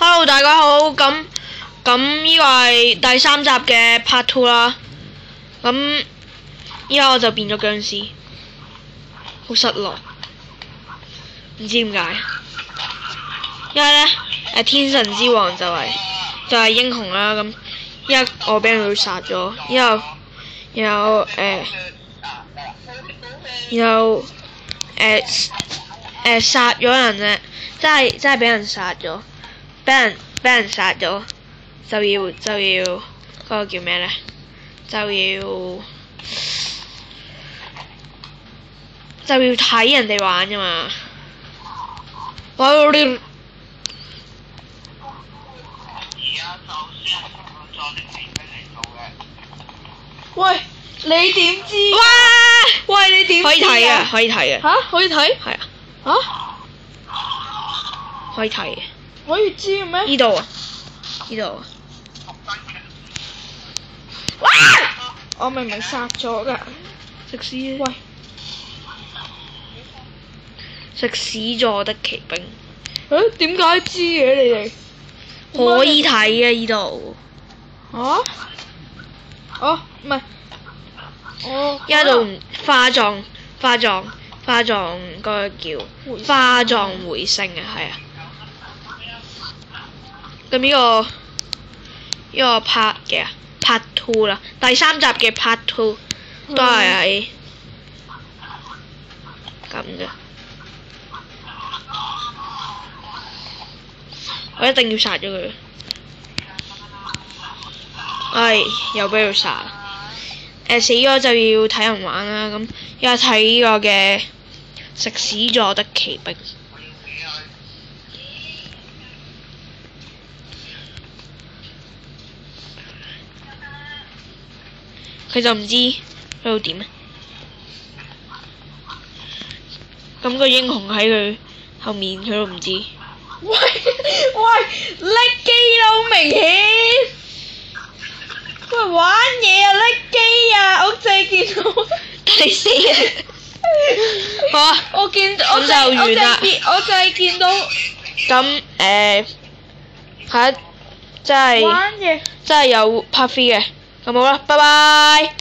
Hello， 大家好，咁呢個係第3集嘅 Part 2啦。咁依家我就變咗僵屍，好失落，唔知點解。因為咧，天神之王就係英雄啦。咁依家我俾人殺咗，然後殺咗人咧，真係俾人殺咗。俾人殺咗，就要嗰個叫咩咧？就要睇人哋玩㗎嘛。喂，你點知？哇！喂，你點知？可以睇啊！可以睇嘅。吓？可以睇？係啊。吓？可以睇嘅。可以知嘅咩？呢度啊！呢度啊！哇！我明明殺咗㗎。食屎！喂！食屎咗的奇兵。點解知嘅你哋？可以睇嘅呢度。哦，唔係。依家度花葬嗰個叫花葬回聲啊，係啊。咁呢個 part 嘅 Part 2啦，第3集嘅 Part 2都係喺咁嘅。我一定要殺咗佢。又俾佢殺。死咗就要睇人玩啦。咁依家睇呢個嘅食屎咗的奇兵。佢就唔知喺度點啊！咁個英雄喺佢後面，佢都唔知。喂，拎機都明顯。喂，玩嘢啊，拎機啊！我淨係見到第4日。好啊！我就係見到。咁係真係玩嘢。真係有 Part 3嘅。咁好啦，拜拜。